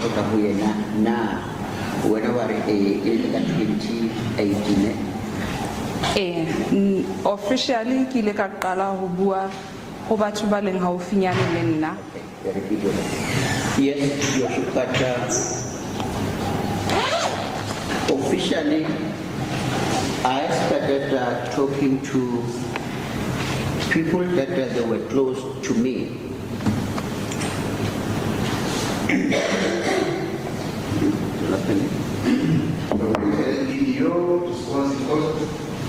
report ho yena na wena wa re ka 2018 officially ke ile ka qala ho bua ho batho ba leng haufinyane le nna. Yes, but officially I started talking to people that they were close to me. In your response,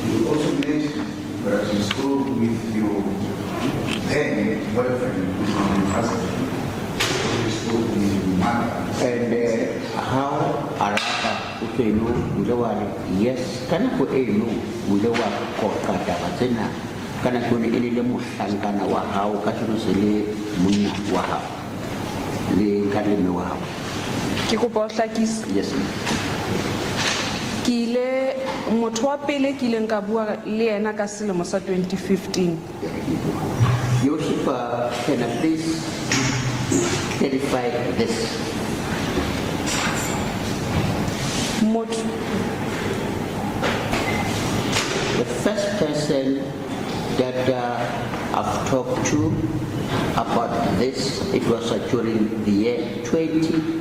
you also mentioned that you spoke with your then boyfriend, who's now your husband. You spoke with your mother. And how Araka Utenu Ulawari, yes, can I put a no Ulawa Kokata Watena? Can I put any Musankana Wahao, Katunusele, Muna Wahao? The Kadin Wahao. Yes, Kile motho wa pele ke ileng ka bua le ena ka selemo sa 2015. Yoshipa, can I please clarify this? The first person that I've talked to about this, it was during the year 2015.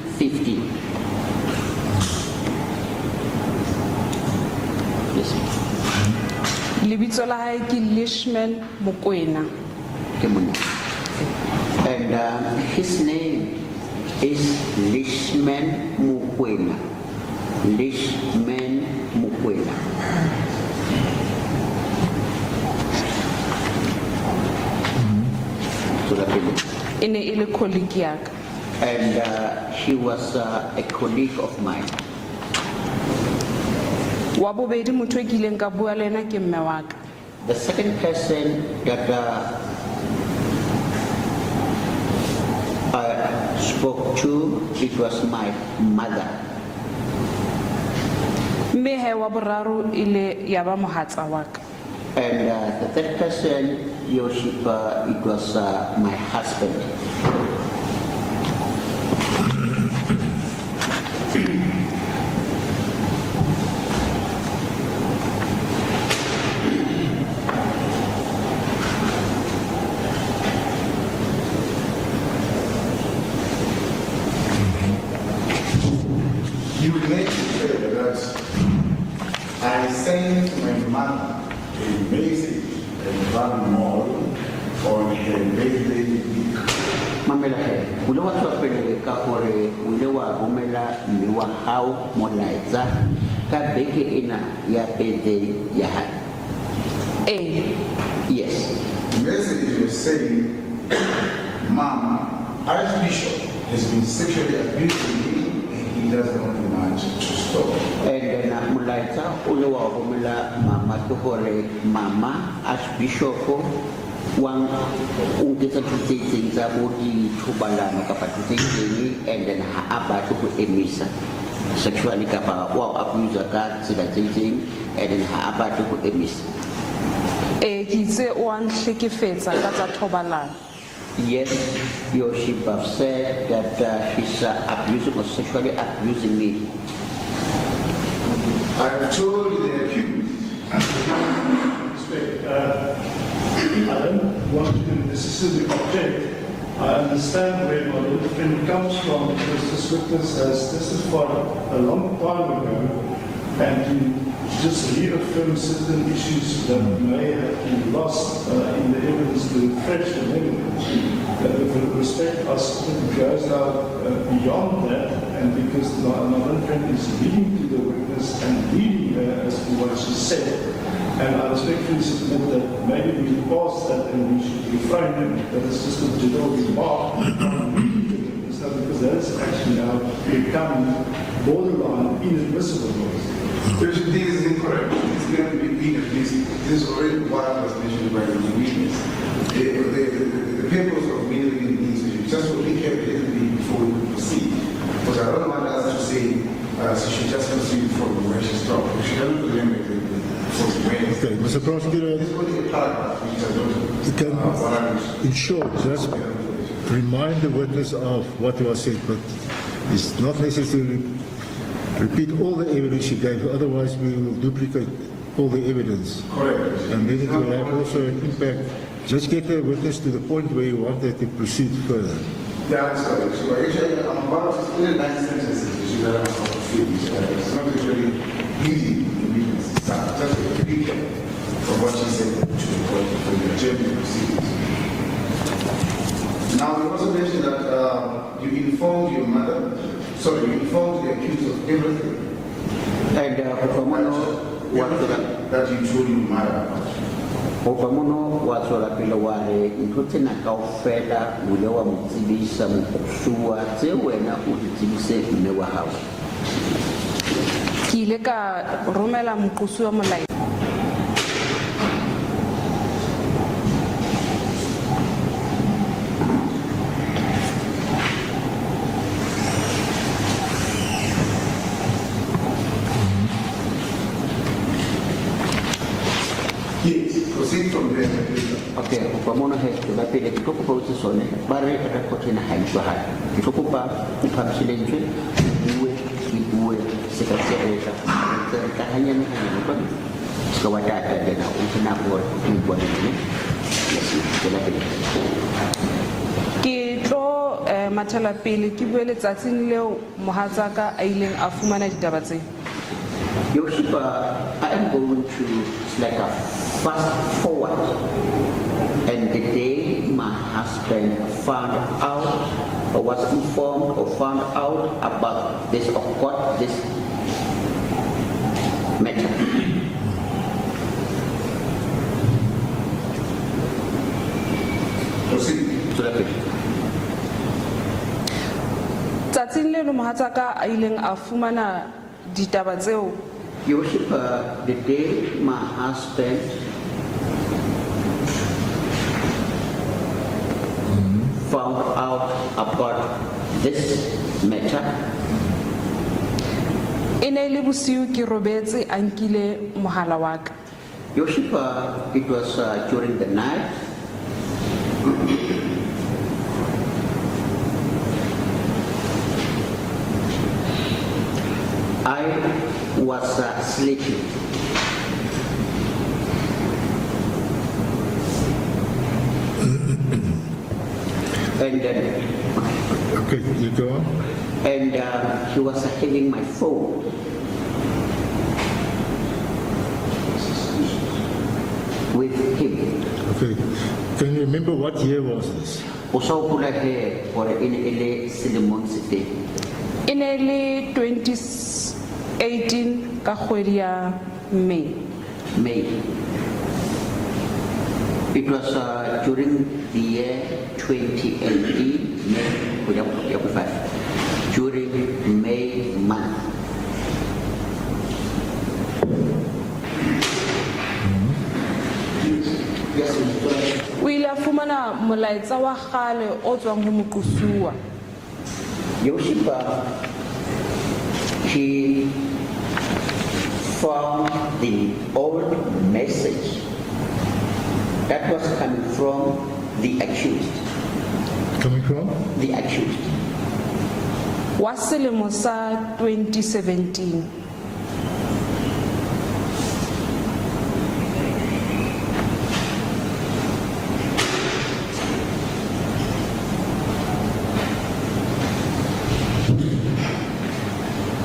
Yes. Libitso la hae ke Lishman Mokoena. And his name is Lishman Mokoena. Lishman Mokoena. Ene ile colleague yaka. And he was a colleague of mine. Wa bobedi motho e ke ileng ka bua le ena ke mme wa ka. The second person that I spoke to, it was my mother. Mme he wa boraro ile ya ba mohatsa wa ka. And the third person, Yoshipa, it was my husband. You mentioned that I sent my mother a message at Van Mall on her birthday week. Mamela he, ule wa tswapele ka gore ule wa romela mme wa hao molaetsa ka beke ena ya birthday ya hae. Yes. The message was saying, Mom, Archbishop has been sexually abusing me and he doesn't want much to stop. And then molaetsa ule wa romela mama ke gore mama Archbishop wang unketsa tutseitseng tsa bo dithobalano kapa tutseitseng, and then ha a batle go emisa sexually kapa wa abuse ka tsela tseitseng, and then ha a batle go emisa. Ke itse o anhlekefetsa ka tsa thobalano. Yes, Yoshipa said that he's abusing or sexually abusing me. I told the accused. I don't want to necessarily object. I understand where my little friend comes from, because this witness has testified a long time ago, and to just reaffirm certain issues that may have been lost in the evidence to refresh the evidence. With respect, I suppose it goes out beyond that, and because my little friend is reading to the witness and reading her as to what she said, and I respectfully submit that maybe we should pass that and we should refrain it, that it's just a general remark, because that is actually now becoming borderline inadmissible. This is incorrect. It's going to be inadmissible. This is already what was mentioned by the witness. The purpose of meeting these issues, just to recap a little bit before we proceed, because I don't want us to say she should just proceed from where she stopped. She doesn't remember Okay, Mr. Prosecutor, in short, just remind the witness of what was said, but It's not necessary to repeat all the evidence she gave, otherwise we will duplicate all the evidence. Correct. And then it will have also an impact. Just get the witness to the point where you want her to proceed further. Yeah, that's correct. So actually, I'm about to explain 9 sentences to you that I'm about to finish. It's not really easy to read this. It's just a recap of what she said to the court for the adjournment proceedings. Now, you also mentioned that you informed your mother, sorry, you informed the accused of everything And that you told your mother about. Opamono wa tswela pele wa re ntho tsena kaofela o ile wa mo tsebisa mokosuwa tse wena o di tsebise mme wa hao. Ke ile ka romela moqosuwa molaetsa. Yes, proceed from there. Okay, opamono he tswela pele ke tlo kopa o se sone ba re record ena ha ntwa ha. Ke tlo kopa o phamsile ntwe bue se ka se etsa ka hanyane hanyane kwa ska wa data dena o tsena go go bona ne. Yes, tswela pele. Ke tlo mathela pele ke buele tsatsing leo mohatsaka a ileng a fumana ditaba tse. Yoshipa, I am going to like a fast forward. And the day my husband found out or was informed or found out about this or got this matter. Proceed. So that's it. Tsatsing leo mohatsaka a ileng a fumana ditaba tseo. Yoshipa, the day my husband found out about this matter, Ene le bosiu ke robetse a nkile mohala wa ka. Yoshipa, it was during the night. I was sleeping. And then Okay, you go on. and he was having my phone. With him. Okay. Can you remember what year was this? Also, pula he for in ele Silimon City. Ene le 2018 ka kgwedi ya May. May. It was during the year 2018, May, during May month. Yes, O ile a fumana molaetsa wa kgale o tswang ho moqosuwa. Yoshipa, he found the old message that was coming from the accused. Coming from? The accused. Wa selemo sa 2017.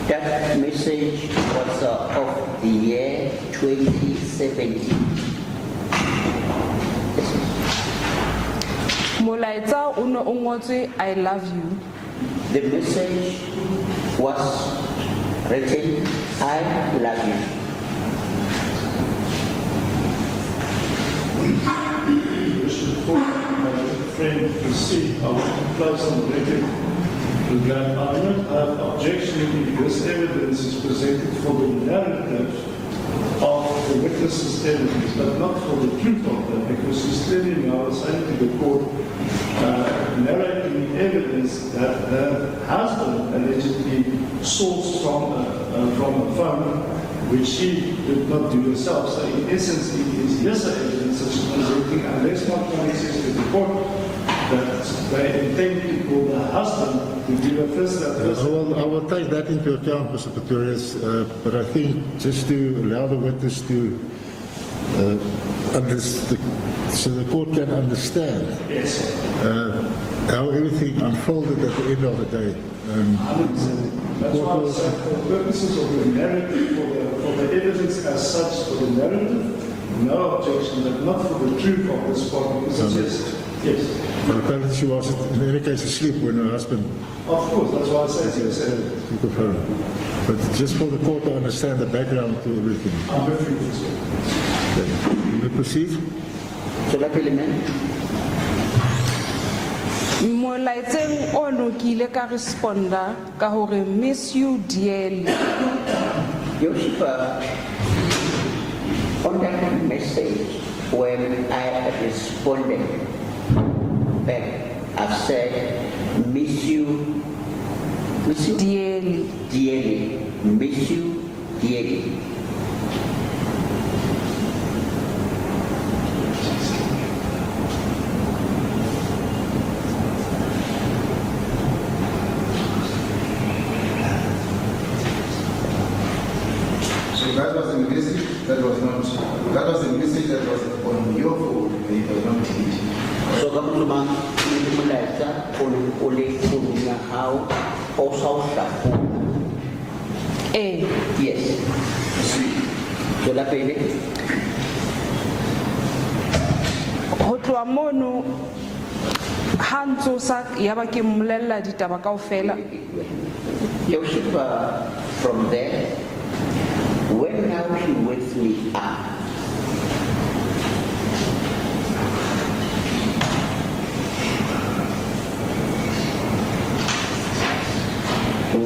That message was of the year 2017. Molaetsa o ne o ngotswe I love you. The message was written, I love you. Friend proceed, I want to close on the record with that. I don't have objection if this evidence is presented for the narrative of the witness's evidence, but not for the truth of that, because he's clearly now saying to the court, narrating evidence that her husband allegedly sourced from a phone, which she did not do herself. So in essence, it is hearsay evidence that she's presenting, unless my colleague says to the court that they intend to for the husband to give a first address. I will take that into account, Mr. Pretorius, but I think just to allow the witness to so the court can understand Yes. how everything unfolded at the end of the day. 100%. That's why I said for purposes of the narrative, for the evidence as such, for the narrative, no objection, but not for the truth of this part, because it's just, yes. But apparently she was in any case asleep when her husband Of course, that's why I said yes. took her phone. But just for the court to understand the background to everything. I'm very this way. Okay. You may proceed. So that element, Molaetseng ono ke ile ka responda ka hore miss you dearly. Joseph, on that message, when I responded back, I said, miss you Dearly. dearly, miss you dearly. So that was the message that was not, that was the message that was on your phone, it was not it. So kamu cuma melaisa oleh punya hau osau sapu. Yes. So that baby. Ho tloha mono ha ntsosa yaba ke mmolella ditaba kaofela. Joseph, from there, when now he wakes me up,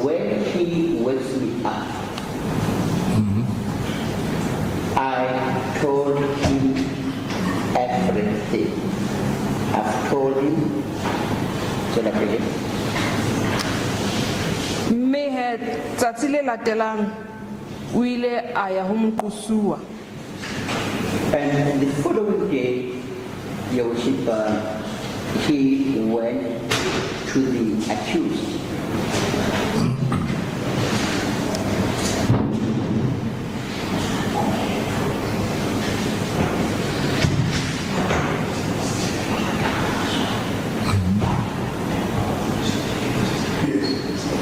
when he wakes me up, I told him everything. I've told him, so that baby. Mme he tsatsi le latelang o ile a ya ho moqosuwa. And the following day, Joseph, he went to the accused.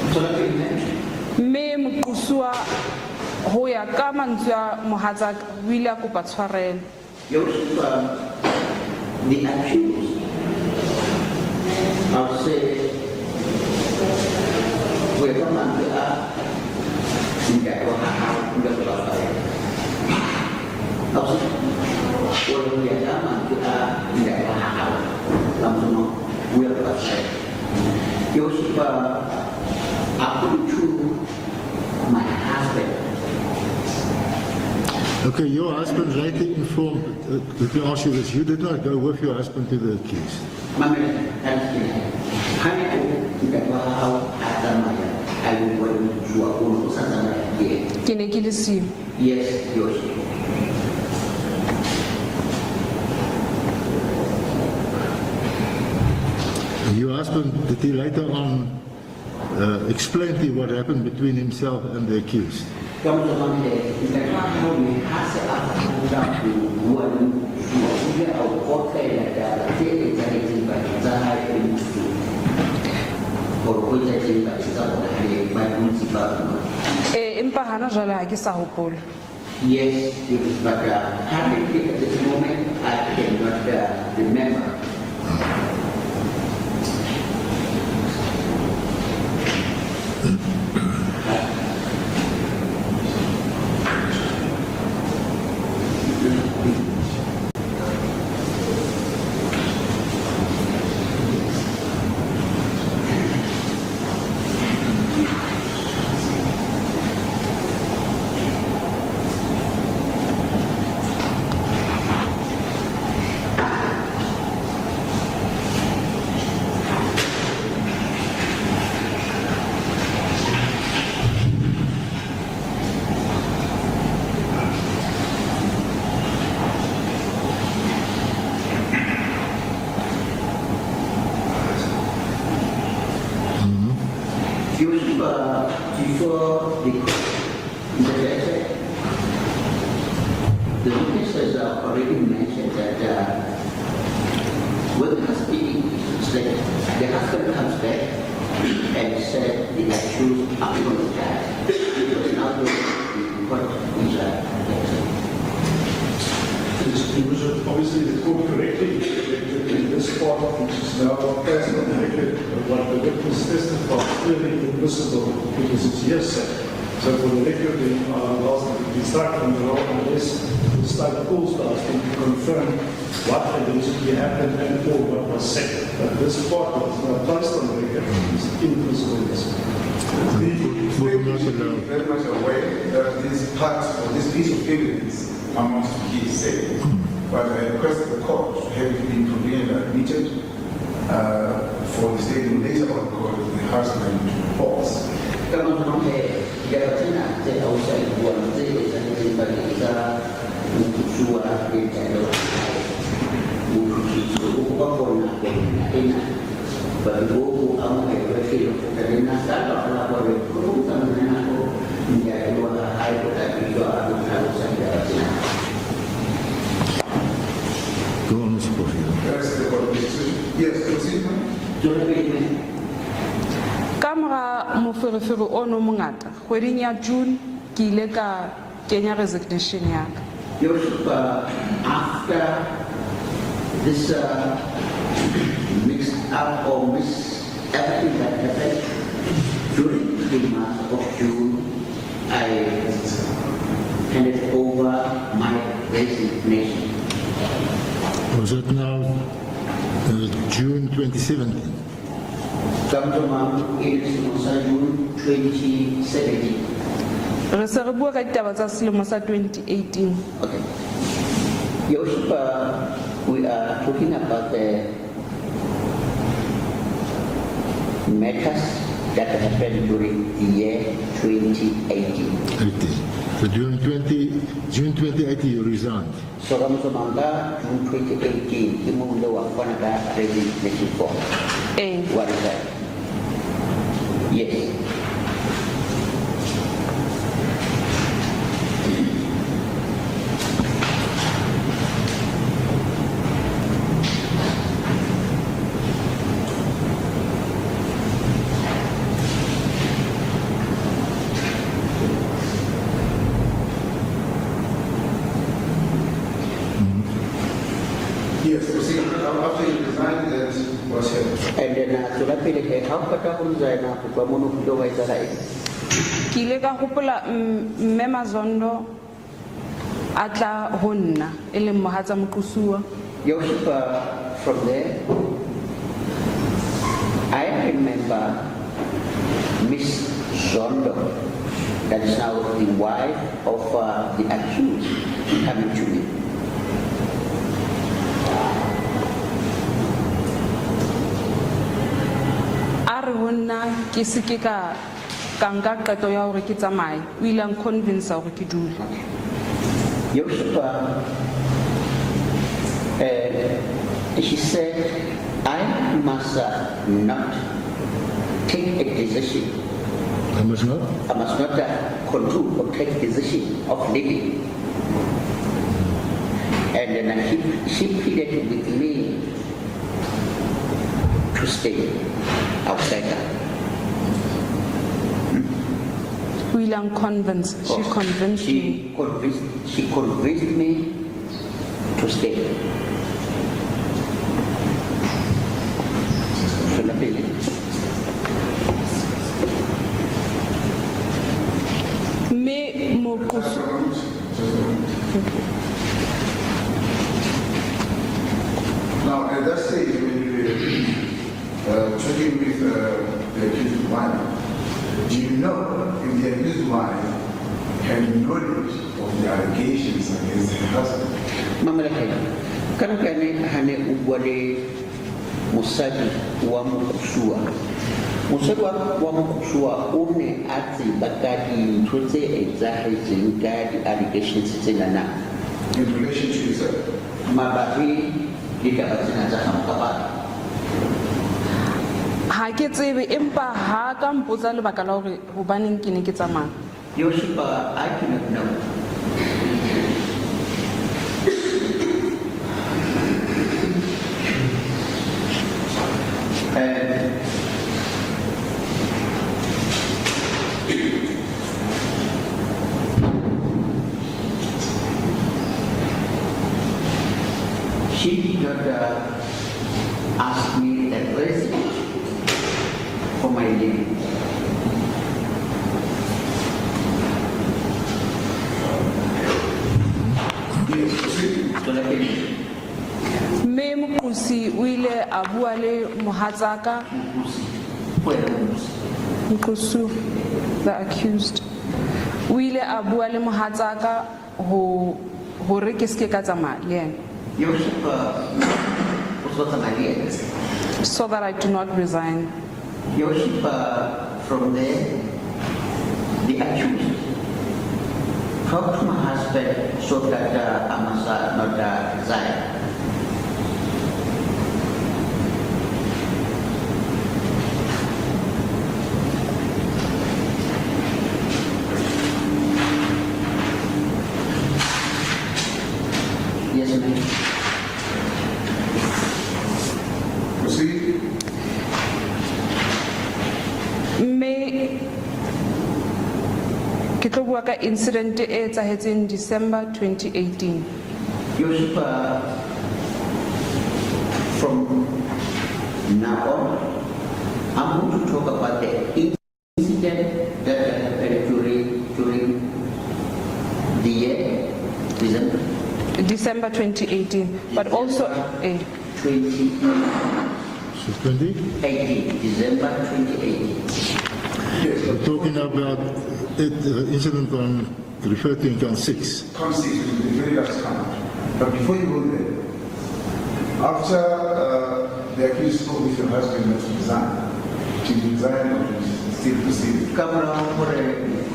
So that Mme moqosuwa ho ya ka mantswe a mohatsaka o ile a kopa tshwarelo. Joseph, the accused, I'll say, we're going to tidak berbahaya. I'll say, orang biasa kita tidak berbahaya. Langsung we're berbahaya. Joseph, according to my husband. Okay, your husband later informed, let me ask you this, you did not go with your husband to the accused. Mama, hanya tidak tahu ada maya. I will go to a home sana dia. Ke ne ke le siyo. Yes, yours. Your husband, did he later on explain to you what happened between himself and the accused? Kamu zaman dia tahu ni hasil apa yang buat dia atau kota yang ada dia jadi simpan zahir itu. Kalau kita simpan zahir dia banyak simpan. Empa hana jwale ha ke sa hopola. Yes, it is, but currently at this moment I cannot remember. before the letter, the witnesses have already mentioned that when the husband, it's like the husband comes back and said the accused apologized. Because now the court is It was obviously the court correctly in this part, which is now placed on the record, what the witness testified clearly admissible because it's hearsay. So for the record, the last instruction, unless the state calls to us to confirm what eventually happened and or what was said. But this part was not placed on the record, it's inadmissible. The state should be very much aware that these parts of this piece of evidence amounts to hearsay. But I request the court to have it been convened and admitted for the statement later on because the husband false. Go on, Mr. Professor. That's the court decision. Yes, proceed. Ka mora moferefere ono mongata kgweding ya June ke ile ka kenya resignation ya ka. Your after this mixed up or everything that happened during the month of June, I handed over my resignation. Was that now June 2017? Come to June 2017. Re se re bua ka ditaba tsa selemo sa 2018. Okay. Joseph, we are talking about the matters that happened during the year 2018. So during June 2018 you resigned. So Ramsomanga, June 2018, Kimundo Wafanaka resignation form. What is that? Yes. Yes, proceed. After you resigned, that was held. And then how Katakunzaina Pukamono Kudo Waisara. Ke ile ka gopola mme Mazondo a tla ho nna e leng mohatsa moqosuwa. Joseph, from there, I remember Miss Zondo, that is now the wife of the accused, coming to me. A re ho nna ke se ke ka nka qeto ya hore ke tsamaye o ile a nconvince hore ke dule. Joseph, she said, I must not take a decision. I must not? I must not conclude or take a decision of leaving. And then she pleaded with me to stay outside her. O ile a nconvince. She convinced me. She convinced me to stay. Me moqosuwa. Now, at that stage, when you were talking with the accused wife, do you know if the accused wife had knowledge of the allegations against her husband? Mama lakini, kana kane hane ubwale musadi wa mkusua. Musadi wa mkusua une ati bakadi tuze exactly zingadi allegations zingana. In relation to yourself? Mabahi dikabatina za kamkabali. Ha ke tsebe empa ha ka mpotsa lebaka la hore hobaneng ke ne ke tsamaya. Your worship, I cannot know. She did not ask me a receipt for my living. So let me Mme Mokgosi o ile a bua le mohatsaka Mkhusu, the accused. O ile a bua le mohatsaka hore ke ske ka tsamaya le yena. Your worship, what's my idea? So that I do not resign. Your worship, from there, the accused talked to my husband so that I must not resign. Yes, ma'am. Proceed. Mme ke tlo bua ka incident e etsahetseng December 2018. Your worship, from now on, I'm going to talk about the incident that happened during the year December 2018, but also 2018, So 20? December 2018. Yes, We're talking about it, incident on referred to in count 6. Constitution, the very last count. But before you go there, after the accused spoke with your husband not to resign, to resign or to still proceed. Kamera hore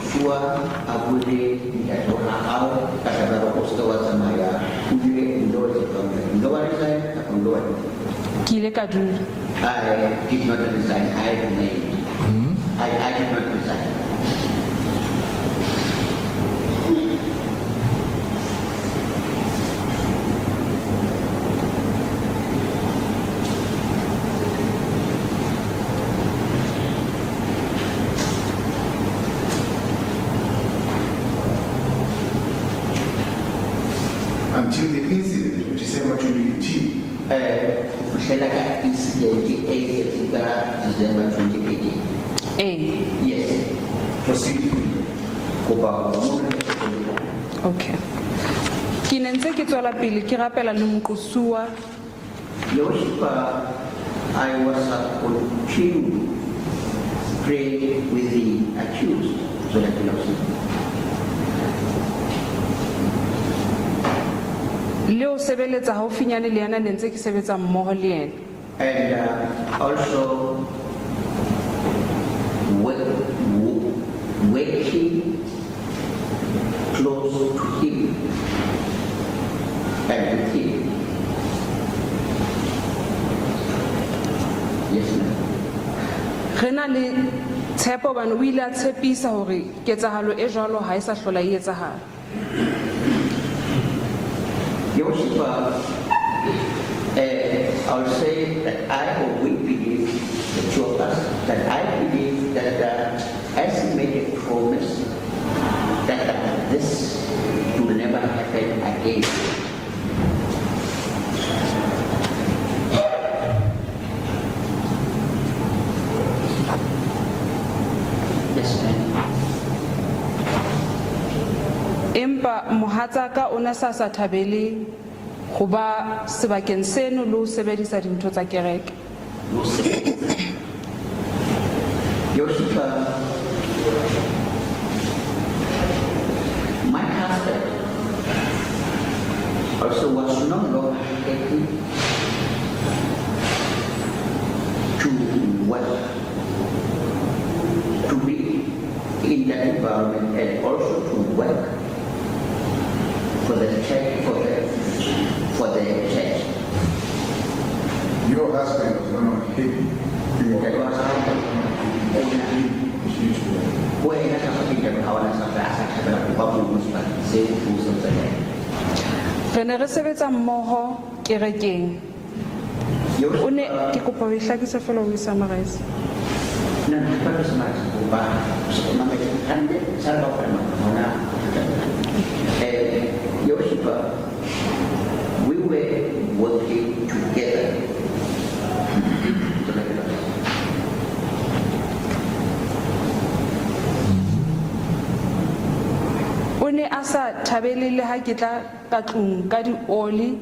sua abule ndatona hao katabara kostowa samaya kujue ndoa zitonga ndoa resign akondoa. ke ile ka dula. I did not resign. I remained. I did not resign. Until the incident of December 2018. Kuhlela ka incident eyenzeka December 2018. Yes. Proceed. Kuba Okay. Ke ne ntse ke tswela pele ke rapela le Mqosua Your worship, I was continue pray with the accused so that you know. le o sebeletsa haufinyane le yena ne ntse ke sebetsa mmoho le yena. And also working close to him and with him. Yes, ma'am. Re na le tshepo bana o ile a tshepisa hore ketsahalo e jwalo ha e sa hlola e etsahala. Your worship, I'll say that I or we believe, the two of us, that I believe that as he made a promise that this will never happen again. Yes, ma'am. Empa mohatsaka o na sa thabele go ba sebakeng seno le ho sebedisa dintho tsa kereke. Your worship, my husband also was no longer happy to work, to be in that environment and also to work for the church, for the church. Your husband was not happy. That was ha ona sa tla sa thabela go ba mo sebaka seo o se tsaya. Re ne re sebetsa mmoho kerekeng. O ne ke kopa o e hlakise fela o e summarize. No, no, pero es más, no me grande, salva para una. Yoshipa, we were working together. O ne a sa thabele le ha ke tla ka tlung ka di-oli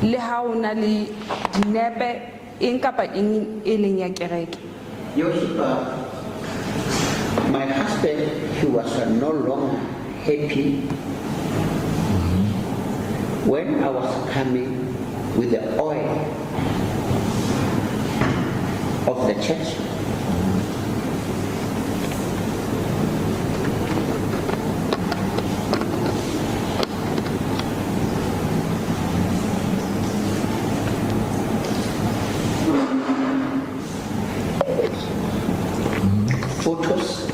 le ha o na le dinepe eng kapa eng e leng ya kereke. Yoshipa, my husband, he was no longer happy when I was coming with the oil of the church. Photos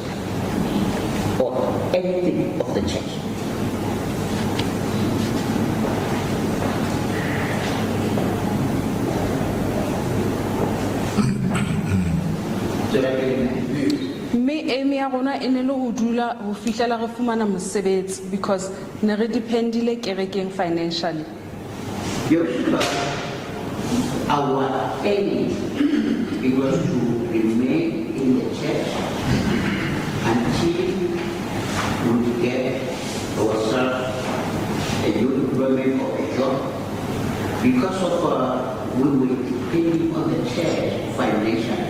or anything of the church. So that Mme eme ya rona e ne le ho dula ho fihlela re fumana mosebetsi because ne re dependile kerekeng financially. our aim was to remain in the church until we get ourselves a new employment or a job. Because of we were depending on the church financially.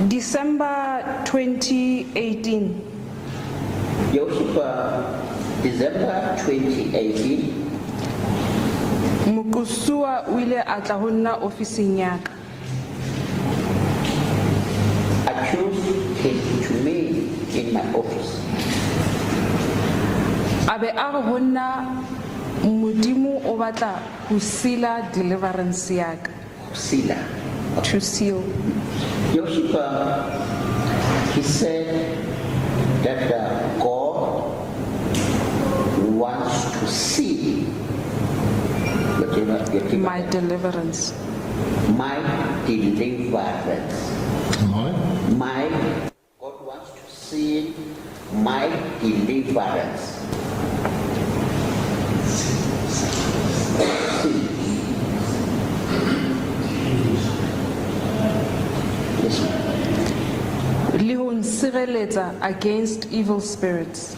December 2018. December 2018. Mukusua o ile a tla ho nna ofising ya ka. Accused came to me in my office. Abe a re ho nna modimo o batla ho sila deliverance ya ka. Sila. To seal. He said that God wants to see My deliverance. My deliverance. My? God wants to see my deliverance. See. Le ho nsireletsa against evil spirits.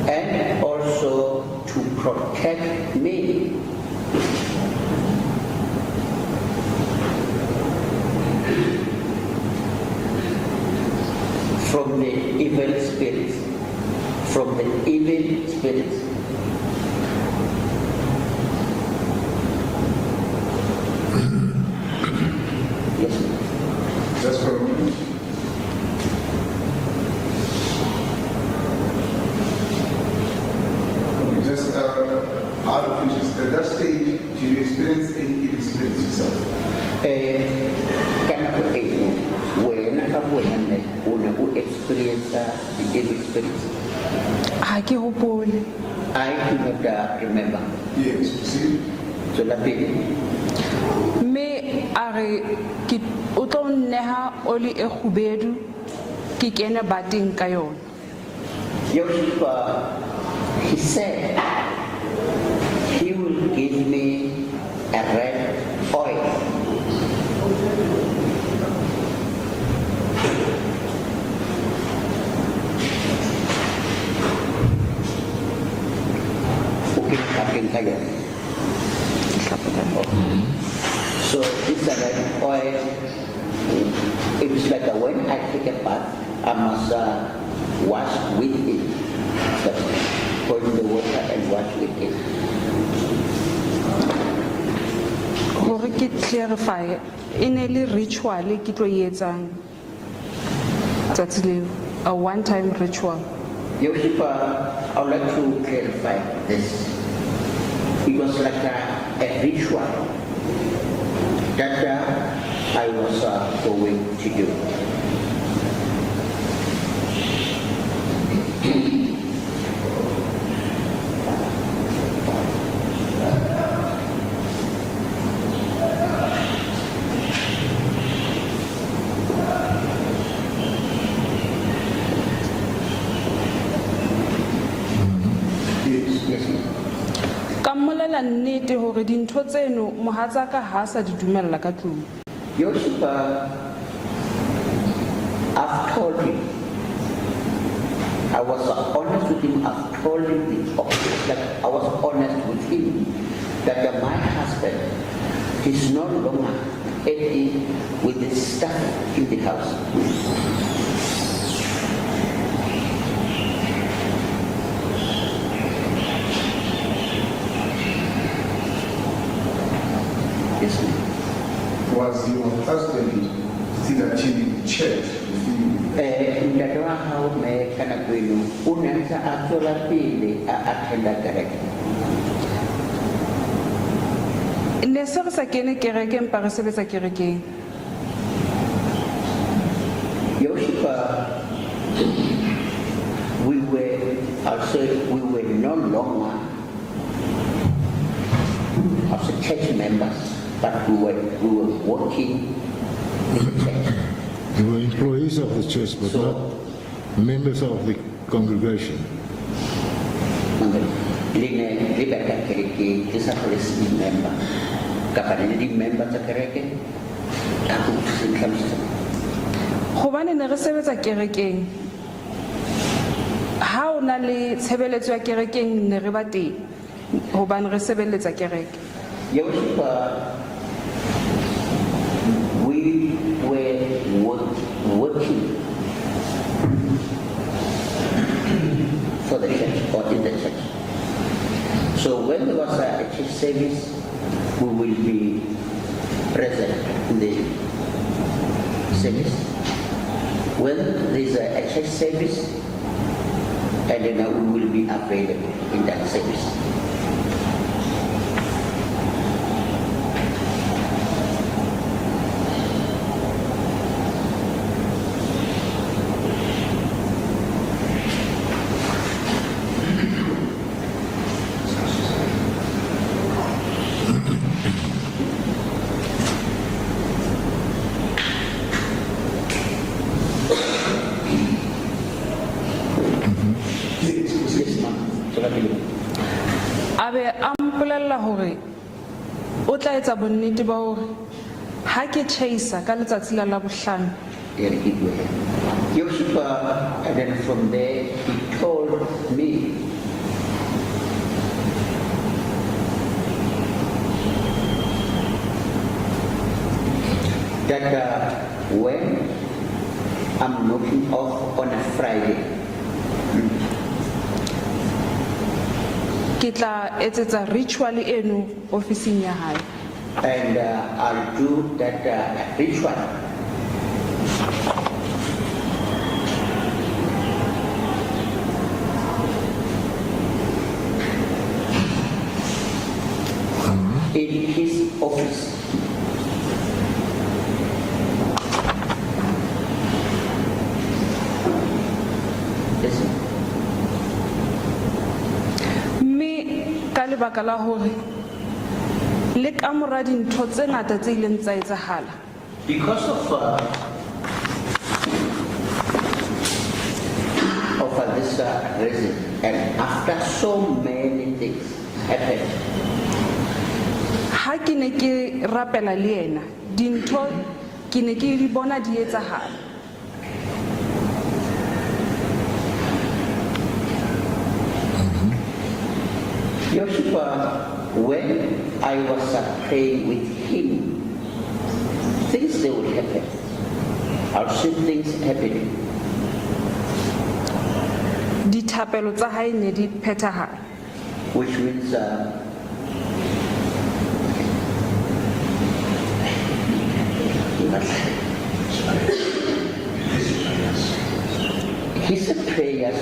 And also to protect me from the evil spirits. From the evil spirits. Yes, ma'am. Just for a moment. Okay, just out of which at that stage, did you experience any ill spirits yourself? Kana ko wena ka wena o ne o experience the evil spirits. Ha ke hopole. I do not remember. Yes, see? So that be Me are ki o tlo nneha oli e khubedu ki kena bating ka yona. Yoshua, he said he will give me a red oil. So this red oil, it is like when I take a bath, I must wash with it. So pour in the water and wash with it. Hore ke clarify in a ritual ki tlo etsang tsatsi leo, a one time ritual. Yoshipa, I would like to clarify this. It was like a ritual that I was going to do. La nnete hore dintho tseno mohatsaka ha sa di dumella ka tlung. Yoshipa, I've told him, I was honest with him, I've told him the opposite, like I was honest with him, that my husband is no longer happy with the stuff in the house. Was your husband still attending the church with you? Ndatoa hao me kana kwenu unaanza atola pili atenda kereke. Ne se re sa kene kereke mpa re sebetsa kerekeng. Yoshipa, we were no longer as a church members, but we were working in the church. You were employees of the church, but So- not members of the congregation. Line libertà kereke ke sa polisi di member. Kapane di member tsa kereke ka go tshintlamisa. Hobane ne re sebetsa kerekeng. Ha o na le tshebeletso ya kerekeng ne re ba teng. Hobane re sebeletsa kereke. Yoshipa, we were working for the church or in the church. So when there was a church service, we will be present in the service. When there is a church service, and then we will be available in that service. Yes, ma'am. So that will- Abe ampolella hore o tla etsa bonnete ba hore ha ke chaser ka letsatsi la bohlano Yoshipa, and then from there he told me that when I'm knocking off on a Friday, ke tla etsetsa ritual eno ofising ya hae. and I'll do that ritual. in his office. Yes, sir. mme ka lebaka la hore le ka mora dintho tse ngata tse ileng tsa etsahala Because of this reason, and after so many things happened, ha ke ne ke rapela le yena dintho ke ne ke di bona di etsahala Yoshipa, when I was praying with him, things they would happen. I'll see things happening. dithapelo tsa hae ne di phethahala Which means his prayers,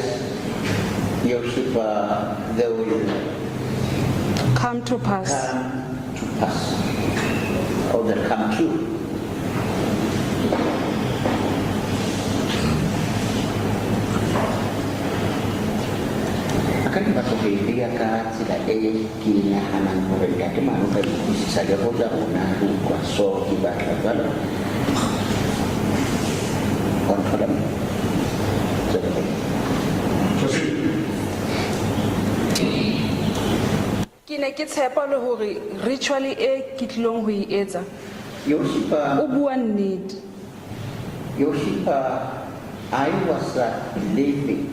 Yoshipa, they will come to pass come to pass, or they come true. Akan bato dia ka sila kinahanan mo rin dati mano kayo sa garoda una kwaso iba kagalo konfident ke ne ke tshepa le hore ritual e ke tlilong ho e etsa Yoshipa o bua nnete I was believing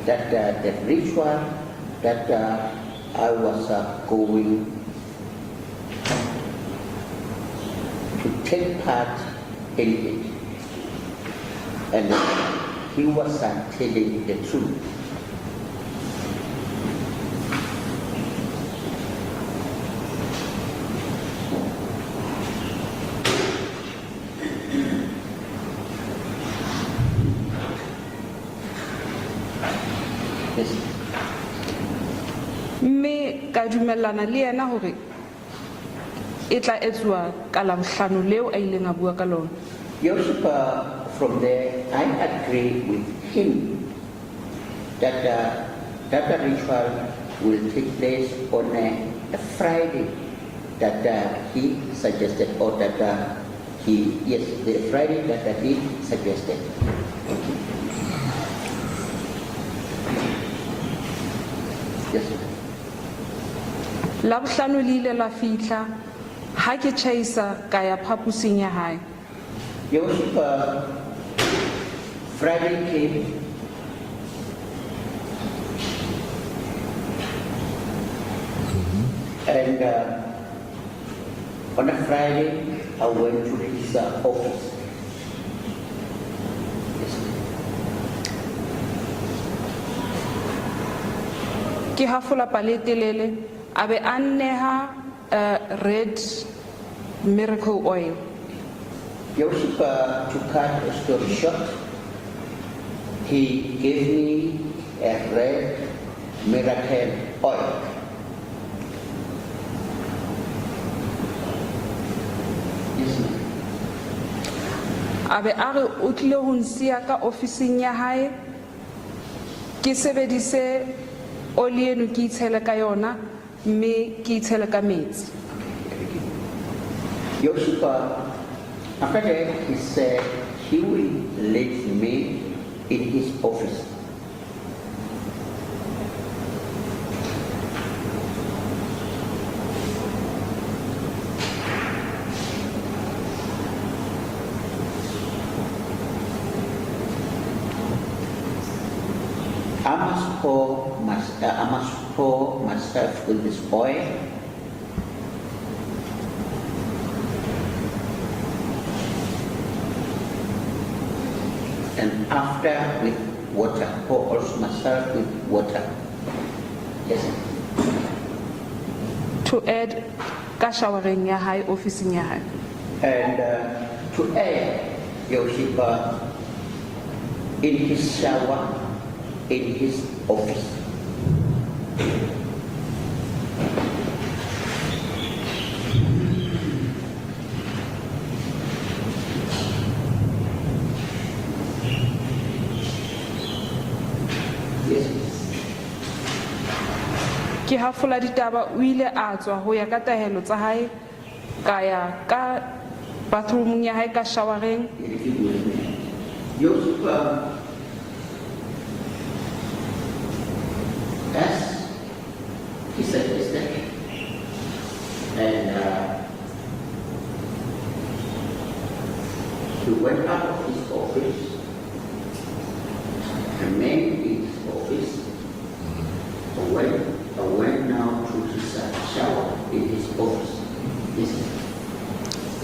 that the ritual that I was going to take part in it, and he was telling the truth. Yes. mme ka dumellana le yena hore e tla etswa ka labohlano leo a ileng a bua ka lona Yoshipa, from there, I agree with him that that ritual will take place on a Friday that he suggested, or that the Friday that he suggested. Yes, sir. labohlano le ile la fihla ha ke tjhaisa ka ya phapusing ya hae Yoshipa, Friday came, and on a Friday I went to his office. Yes, sir. ke hafola pale e telele a be a nneha red miracle oil Yoshipa, to cut a story short, he gave me a red miracle oil. Yes, ma'am. a be a re o tlile ho nsiya ka ofising ya hae ke sebedise oli eno ke itshele ka yona mme ke itshele ka metsi Yoshipa, after that, he said he will let me in his office. I must pour myself with this oil. And after with water, pour also myself with water. Yes, sir. to add ka showereng ya hae ofising ya hae And to add Yoshipa in his shower, in his office. Ke hafola ditaba o ile a tswa ho ya ka tahelo tsa hae ka ya ka bathroomong ya hae ka showereng. Joseph, as he suggested, and he went out of his office, remained in his office, went now to his shower in his office. Yes.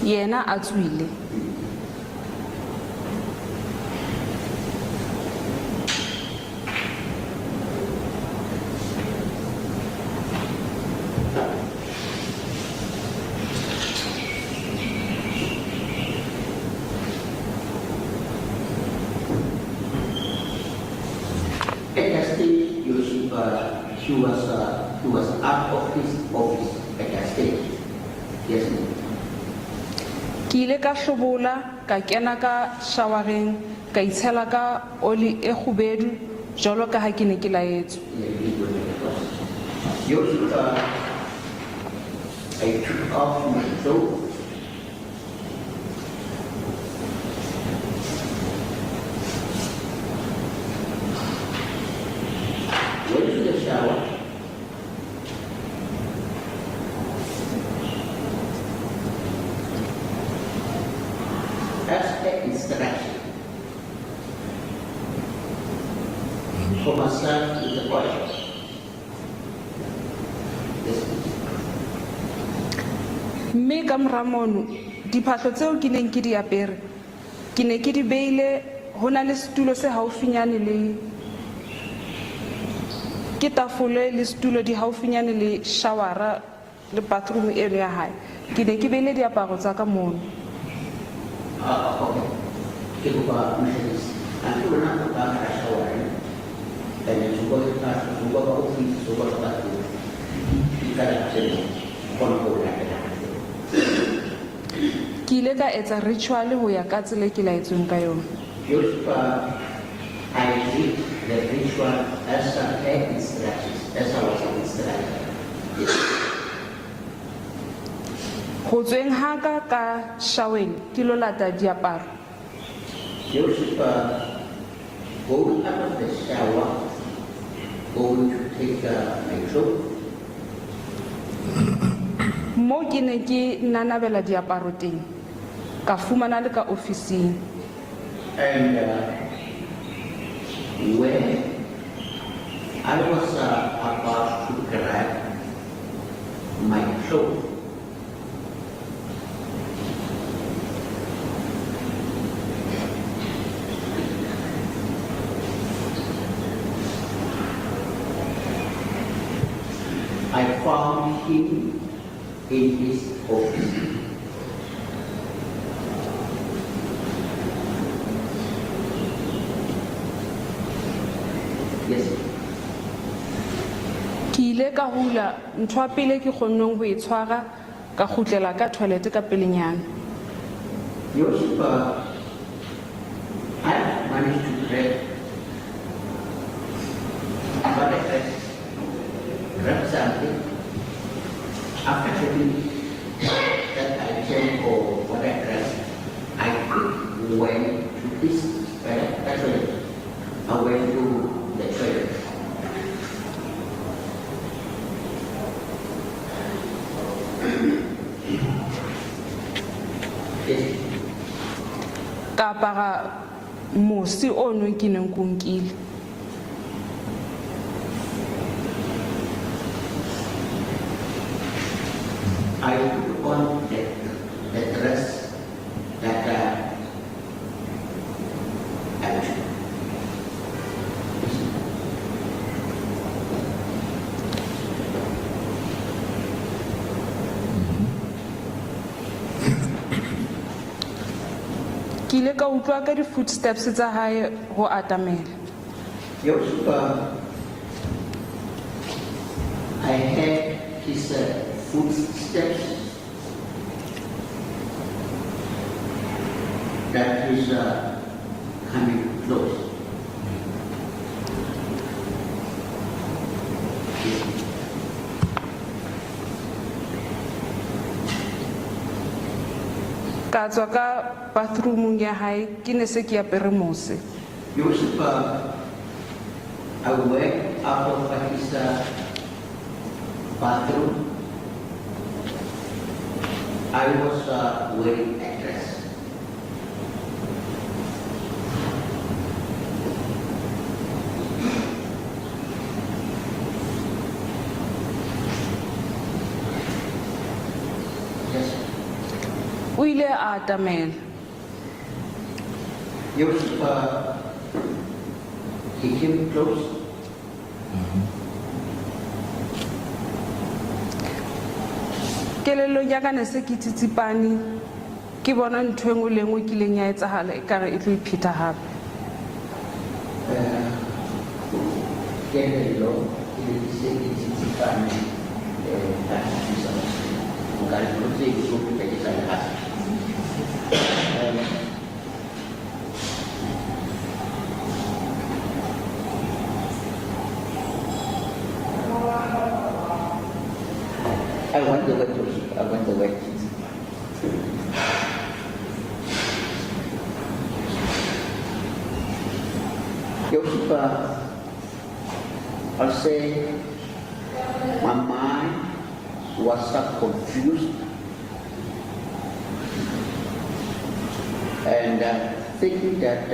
Yena a tswile. At that stage, Joseph, he was out of his office at that stage. Yes. Ke ile ka hlobola ka kena ka showereng ka itshela ka oli e kgubedu jwalo ka ha ke ne ke laetswe. Joseph, I took off my clothes. Went to the shower. As per instruction. For myself in the toilet. Yes. Mme ka mora mono diphahlo tseo ke neng ke di apere ke ne ke di beile ho na le setulo se haufinyane le ke tafole le setulo di haufinyane le shawara le bathroom eno ya hae ke ne ke beile diaparo tsa ka mono. Okay. Kita mesti nanti orang buka shower dan juga kita juga office juga tempat itu kita ada kontrol ada. Ke ile ka etsa ritual ho ya ka tsela e ke laetsweng ka yona. Joseph, I did the ritual as a instructions, as I was instructed. Ho tsweng ha ka shaweng ke lo lata diaparo. Joseph, going out of the shower, going to take my clothes. Mo ke ne ke nanabela diaparo teng ka fumana le ka ofising. And when I was about to grab my clothes, I found him in his office. Yes. Ke ile ka hula ntho ya pele ke kgonneng ho e tshwara ka khutlela ka toilet ka pelenyana. Joseph, I managed to grab something. After checking that item or what I grabbed, I went to this toilet. I went to the toilet. Yes. Ka apara mosi o neng ke neng ke o nkile. I put on the dress that I was. Ke ile ka utlwa ka di footsteps tsa hae ho atamela. Joseph, I had his footsteps that is coming close. ka tswa ka bathroomong ya hae ke ne se ke apere mose. Joseph, I went out of his bathroom. I was wearing a dress. Yes. O ile a atamela. Joseph, he came close. Kelelo ya ka ne se ke tsitsipane ke bona ntho engwe le engwe kileng ya etsahala e kare e tlo ipheta hape. Kelelo ke se ke tsitsipane ka thusa o ka re go tse go go ke tsa ha. I want the word to I want the word. Joseph, I'll say my mind was confused and thinking that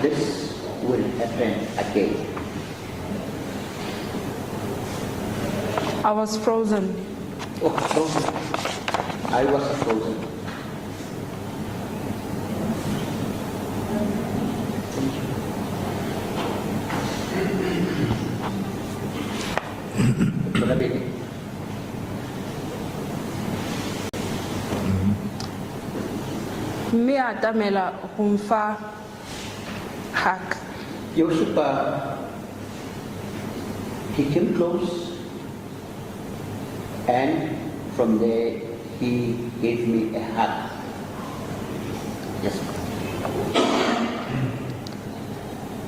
this will happen again. I was frozen. Oh, frozen. I was frozen. Mme a atamela go mfa hug. Joseph, he came close and from there he gave me a hug. Yes.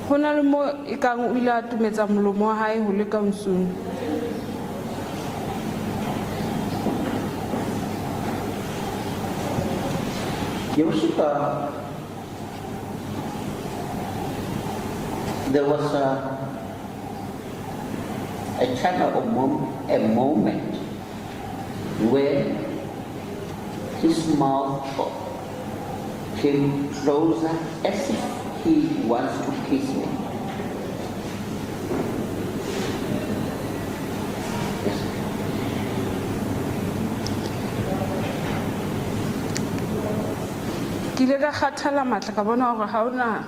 Go na le mo e kang o ile a tumetsa molomo wa hae go le ka nsung. Joseph, there was a time of a moment where his mouth came closer as if he wants to kiss me. Yes. Ke ile ka kgathala matla ka bona gore ha ona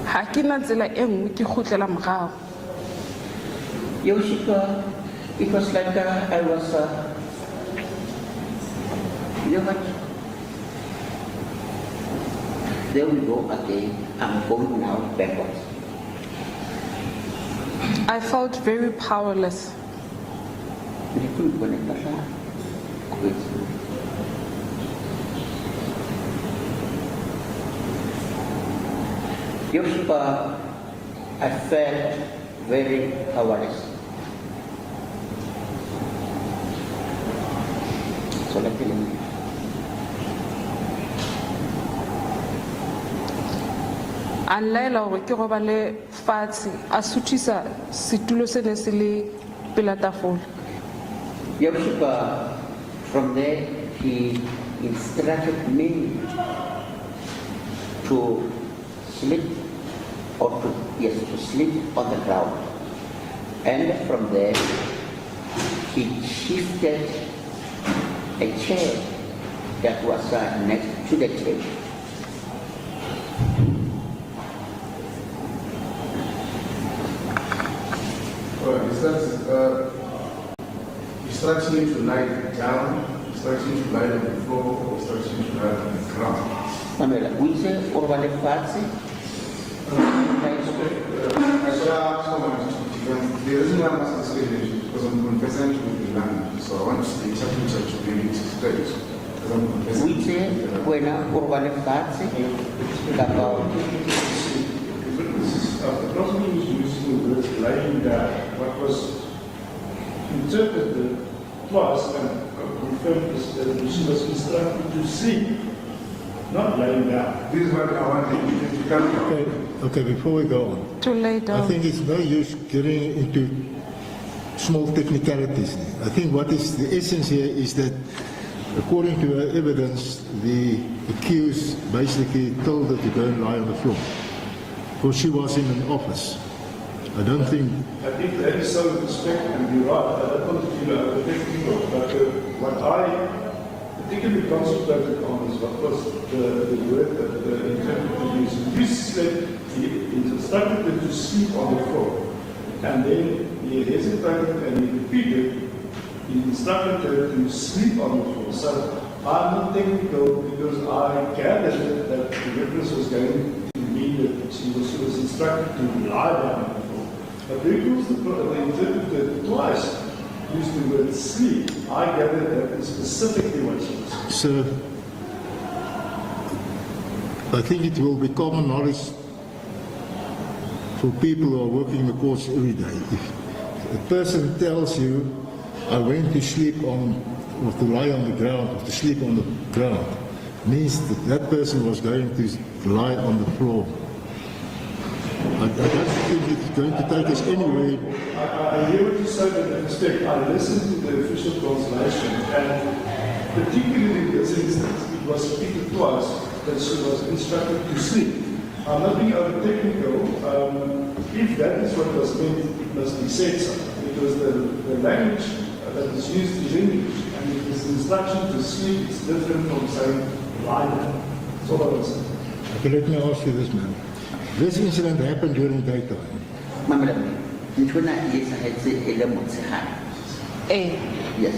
ha ke na tsela e nngwe ke khutlela morao. Joseph, it was like I was, you know what? There we go again. I'm going now backwards. I felt very powerless. Joseph, I felt very powerless. So let me. A nlaela gore ke robale fatshe a suthisa setulo se ne se le pela tafola. Joseph, from there he instructed me to sleep to sleep on the ground. And from there he shifted a chair that was next to the table. Instructing you to lie down, instructing you to lie on the floor, or instructing you to lie on the ground. Mamela, uise orvale fatshe. The reason why I'm asking this question is because I'm confessing to the language, so I want to speak something to be straight. Because I'm confessing. Uise wena orvale fatshe kapa The person who was using the word lying down, what was interpreted twice and confirmed that she was instructed to sleep, not laying down. This is what I want to come from. Okay, before we go on, To lay I down. think it's no use getting into small technicalities. I think what is the essence here is that, according to her evidence, the accused basically told her to go and lie on the floor because she was in an office. I don't think. I think that is so respect and you're right. I don't want to feel overthinking, but what I particularly concentrated on is what was the word that the interpreter used. He said he instructed her to sleep on the floor. And then he hesitated and he repeated, he instructed her to sleep on the floor. So I'm not technical because I gathered that the witness was going to mean that she was instructed to lie down on the floor. But because the interpreter twice used the word sleep, I gathered that is specifically what she was saying. So, I think it will be common knowledge for people who are working in the courts every day. If a person tells you, I went to sleep on, or to lie on the ground, or to sleep on the ground, means that that person was going to lie on the floor. I don't think it's going to take us anywhere. I hear what you say, but in respect, I listened to the official translation, and particularly in this instance, it was repeated twice that she was instructed to sleep. I'm not being over technical. If that is what was meant, it must be said so, because the language that is used is English, and it is instruction to sleep is different from saying lie down. That's all I was saying. Okay, let me ask you this, man. This incident happened during daytime. Mamela, ntona e etsahetse e le motshehare. Eh, Yes.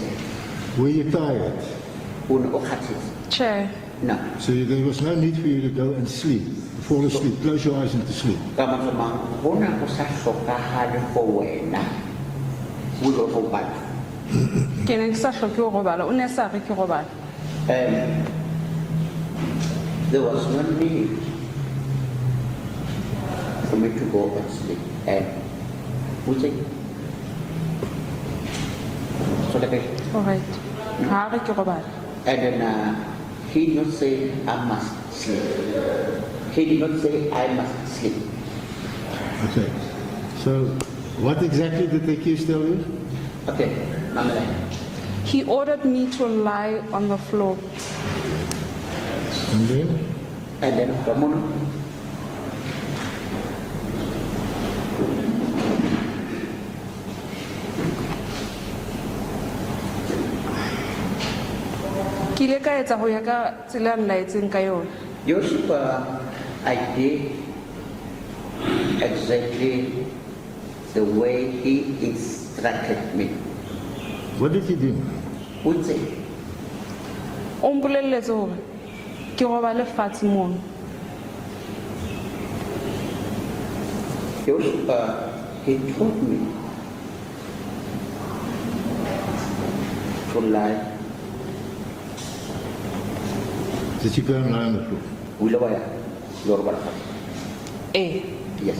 Were you tired? O ne o kgathetse? Chair. No. So there was no need for you to go and sleep, fall asleep, close your eyes and to sleep. Ka mohlomong hona ho sa hlokahale for wena o lo robala. Ke ne ke sa hloke ho robala. O ne sa re ke robala. There was no need for me to go and sleep. And who's it? So like, Alright. Ha re ke robala. and then he did not say I must sleep. He did not say I must sleep. Okay. So what exactly did the accused tell you? Okay, Mamela. He ordered me to lie on the floor. And then? And then Ramona. Ke ile ka etsa ho ya ka tsela e nlaetseng ka yona. I did exactly the way he instructed me. What did you do? Who's it? O mpolelletse hore ke robale fatshe mono. He told me to lie. Did you go and lie on the floor? Wilawaya, Yorba. Eh. Yes.